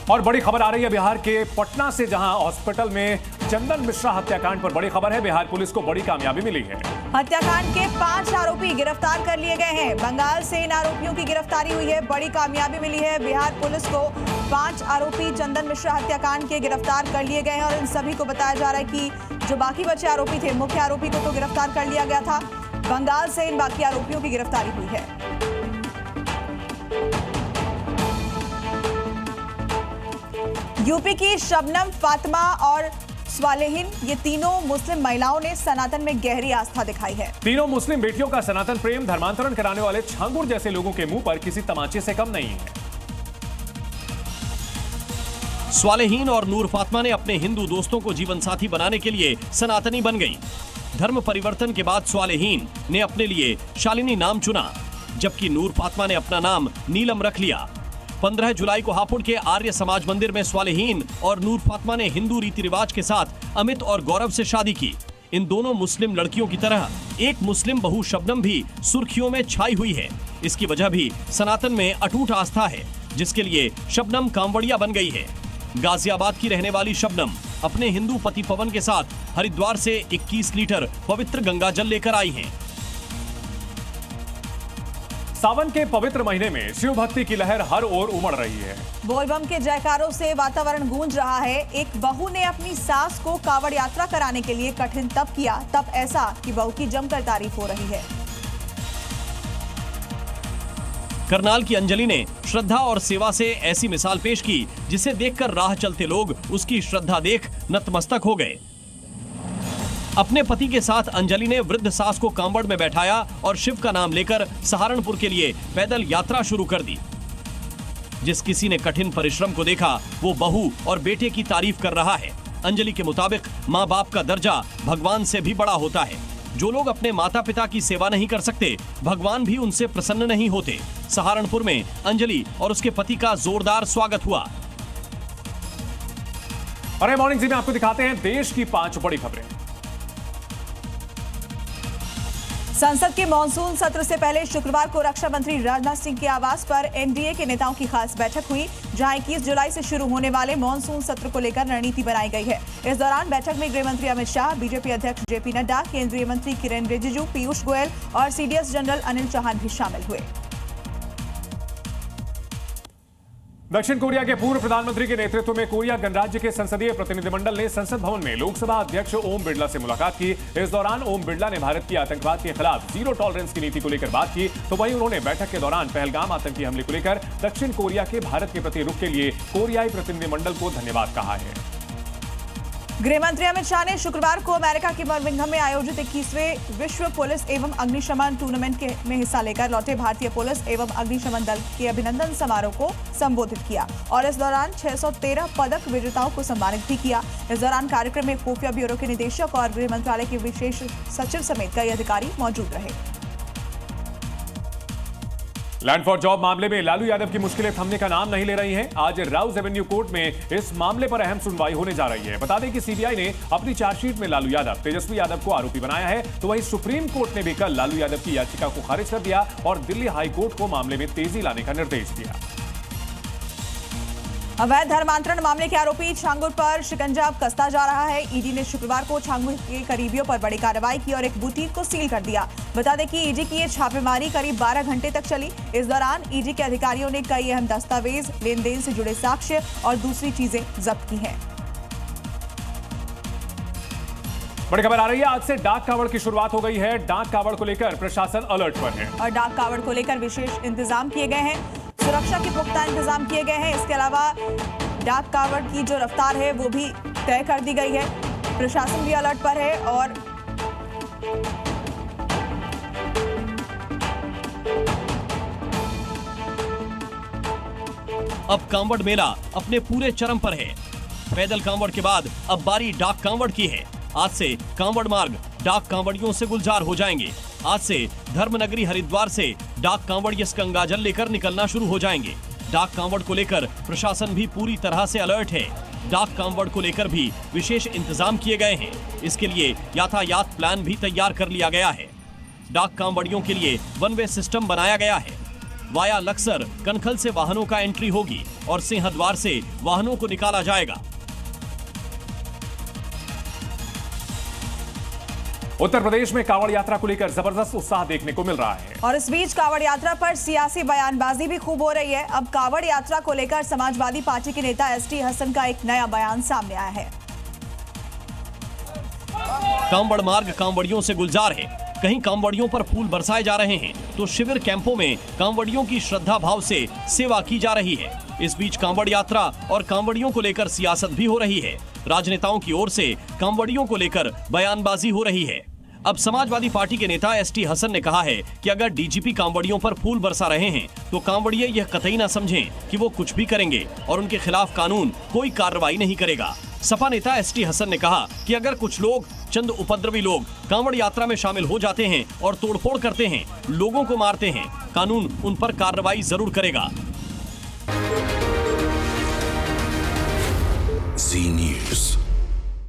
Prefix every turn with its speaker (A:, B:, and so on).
A: और बड़ी खबर आ रही है बिहार के पटना से, जहां हॉस्पिटल में चंदन मिश्रा हत्याकांड पर बड़ी खबर है। बिहार पुलिस को बड़ी कामयाबी मिली है।
B: हत्याकांड के 5 आरोपी गिरफ्तार कर लिए गए हैं। बंगाल से इन आरोपियों की गिरफ्तारी हुई है। बड़ी कामयाबी मिली है। बिहार पुलिस को 5 आरोपी चंदन मिश्रा हत्याकांड के गिरफ्तार कर लिए गए हैं और इन सभी को बताया जा रहा है कि जो बाकी बचे आरोपी थे, मुख्य आरोपी को तो गिरफ्तार कर लिया गया था, बंगाल से इन बाकी आरोपियों की गिरफ्तारी हुई है। यूपी की शबनम, फातिमा और स्वालेहीन, ये तीनों मुस्लिम महिलाओं ने सनातन में गहरी आस्था दिखाई है।
A: तीनों मुस्लिम बेटियों का सनातन प्रेम धर्मांतरण कराने वाले छांगुर जैसे लोगों के मुंह पर किसी तमाचे से कम नहीं है।
C: स्वालेहीन और नूर फातिमा ने अपने हिंदू दोस्तों को जीवन साथी बनाने के लिए सनातनी बन गई। धर्म परिवर्तन के बाद स्वालेहीन ने अपने लिए शालिनी नाम चुना, जबकि नूर फातिमा ने अपना नाम नीलम रख लिया। 15 जुलाई को हापुड़ के आर्य समाज मंदिर में स्वालेहीन और नूर फातिमा ने हिंदू रीति रिवाज के साथ अमित और गौरव से शादी की। इन दोनों मुस्लिम लड़कियों की तरह एक मुस्लिम बहू शबनम भी सुर्खियों में छाई हुई है। इसकी वजह भी सनातन में अटूट आस्था है, जिसके लिए शबनम कांवड़िया बन गई है। गाजियाबाद की रहने वाली शबनम अपने हिंदू पति पवन के साथ हरिद्वार से 21 लीटर पवित्र गंगा जल लेकर आई हैं।
A: सावन के पवित्र महीने में शिव भक्ति की लहर हर ओर उमड़ रही है।
B: बोलबम के जयकारों से वातावरण गूंज रहा है। एक बहू ने अपनी सास को कांवड़ यात्रा कराने के लिए कठिन तप किया, तप ऐसा कि बहू की जमकर तारीफ हो रही है।
C: करनाल की अंजलि ने श्रद्धा और सेवा से ऐसी मिसाल पेश की, जिसे देखकर राह चलते लोग उसकी श्रद्धा देख नतमस्तक हो गए। अपने पति के साथ अंजलि ने वृद्ध सास को कांवड़ में बैठाया और शिव का नाम लेकर सहारनपुर के लिए पैदल यात्रा शुरू कर दी। जिस किसी ने कठिन परिश्रम को देखा, वो बहू और बेटे की तारीफ कर रहा है। अंजलि के मुताबिक माँ बाप का दर्जा भगवान से भी बड़ा होता है। जो लोग अपने माता पिता की सेवा नहीं कर सकते, भगवान भी उनसे प्रसन्न नहीं होते। सहारनपुर में अंजलि और उसके पति का जोरदार स्वागत हुआ।
A: और मॉर्निंग जी में आपको दिखाते हैं देश की 5 बड़ी खबरें।
B: संसद के मॉनसून सत्र से पहले शुक्रवार को रक्षा मंत्री राजनाथ सिंह के आवास पर एनडीए के नेताओं की खास बैठक हुई, जहां 21 जुलाई से शुरू होने वाले मॉनसून सत्र को लेकर रणनीति बनाई गई है। इस दौरान बैठक में गृह मंत्री अमित शाह, बीजेपी अध्यक्ष जेपी नड्डा, केंद्रीय मंत्री किरेन रिजिजू, पीयूष गोयल और सीडीएस जनरल अनिल चौहान भी शामिल हुए।
A: दक्षिण कोरिया के पूर्व प्रधानमंत्री के नेतृत्व में कोरिया गणराज्य के संसदीय प्रतिनिधिमंडल ने संसद भवन में लोकसभा अध्यक्ष ओम बिरला से मुलाकात की। इस दौरान ओम बिरला ने भारत की आतंकवाद के खिलाफ जीरो टॉलरेंस की नीति को लेकर बात की, तो वहीं उन्होंने बैठक के दौरान पहलगाम आतंकी हमले को लेकर दक्षिण कोरिया के भारत के प्रति रुख के लिए कोरियाई प्रतिनिधिमंडल को धन्यवाद कहा है।
B: गृह मंत्री अमित शाह ने शुक्रवार को अमेरिका के बर्मिंघम में आयोजित 21वें विश्व पुलिस एवं अग्निशमन टूर्नामेंट में हिस्सा लेकर लौटे भारतीय पुलिस एवं अग्निशमन दल के अभिनंदन समारोह को संबोधित किया और इस दौरान 613 पदक विजेताओं को सम्मानित भी किया। इस दौरान कार्यक्रम में खुफिया ब्यूरो के निदेशक और गृह मंत्रालय के विशेष सचिव समेत कई अधिकारी मौजूद रहे।
A: लैंड फॉर जॉब मामले में लालू यादव की मुश्किलें थमने का नाम नहीं ले रही हैं। आज राउज एवेन्यू कोर्ट में इस मामले पर अहम सुनवाई होने जा रही है। बता दें कि सीबीआई ने अपनी चार्जशीट में लालू यादव, तेजस्वी यादव को आरोपी बनाया है, तो वहीं सुप्रीम कोर्ट ने भी कल लालू यादव की याचिका को खारिज कर दिया और दिल्ली हाई कोर्ट को मामले में तेजी लाने का निर्देश दिया।
B: अवैध धर्मांतरण मामले के आरोपी छांगुर पर शिकंजा अब कसता जा रहा है। ईडी ने शुक्रवार को छांगुर के करीबियों पर बड़ी कार्रवाई की और एक बुटीक को सील कर दिया। बता दें कि ईडी की ये छापेमारी करीब 12 घंटे तक चली। इस दौरान ईडी के अधिकारियों ने कई अहम दस्तावेज, लेन देन से जुड़े साक्ष्य और दूसरी चीजें जब्त की हैं।
A: बड़ी खबर आ रही है, आज से डाक कावड़ की शुरुआत हो गई है। डाक कावड़ को लेकर प्रशासन अलर्ट पर है
B: और डाक कावड़ को लेकर विशेष इंतजाम किए गए हैं। सुरक्षा के पुख्ता इंतजाम किए गए हैं। इसके अलावा डाक कावड़ की जो रफ्तार है वो भी तय कर दी गई है। प्रशासन भी अलर्ट पर है और
C: अब कांवड़ मेला अपने पूरे चरम पर है। पैदल कांवड़ के बाद अब बारी डाक कांवड़ की है। आज से कांवड़ मार्ग डाक कांवड़ियों से गुलजार हो जाएंगे। आज से धर्मनगरी हरिद्वार से डाक कांवड़िए गंगाजल लेकर निकलना शुरू हो जाएंगे। डाक कांवड़ को लेकर प्रशासन भी पूरी तरह से अलर्ट है। डाक कांवड़ को लेकर भी विशेष इंतजाम किए गए हैं। इसके लिए यातायात प्लान भी तैयार कर लिया गया है। डाक कांवड़ियों के लिए वन वे सिस्टम बनाया गया है। वाया लक्सर कनखल से वाहनों का एंट्री होगी और सिंहद्वार से वाहनों को निकाला जाएगा।
A: उत्तर प्रदेश में कांवड़ यात्रा को लेकर जबरदस्त उत्साह देखने को मिल रहा है
B: और इस बीच कांवड़ यात्रा पर सियासी बयानबाजी भी खूब हो रही है। अब कांवड़ यात्रा को लेकर समाजवादी पार्टी के नेता एसटी हसन का एक नया बयान सामने आया है।
C: कांवड़ मार्ग कांवड़ियों से गुलजार है। कहीं कांवड़ियों पर फूल बरसाए जा रहे हैं तो शिविर कैंपों में कांवड़ियों की श्रद्धा भाव से सेवा की जा रही है। इस बीच कांवड़ यात्रा और कांवड़ियों को लेकर सियासत भी हो रही है। राजनेताओं की ओर से कांवड़ियों को लेकर बयानबाजी हो रही है। अब समाजवादी पार्टी के नेता एसटी हसन ने कहा है कि अगर डीजीपी कांवड़ियों पर फूल बरसा रहे हैं तो कांवड़िये यह कतई न समझें कि वो कुछ भी करेंगे और उनके खिलाफ कानून कोई कार्रवाई नहीं करेगा। सपा नेता एसटी हसन ने कहा कि अगर कुछ लोग, चंद उपद्रवी लोग कांवड़ यात्रा में शामिल हो जाते हैं और तोड़फोड़ करते हैं, लोगों को मारते हैं, कानून उन पर कार्रवाई जरूर करेगा।
D: Zee News.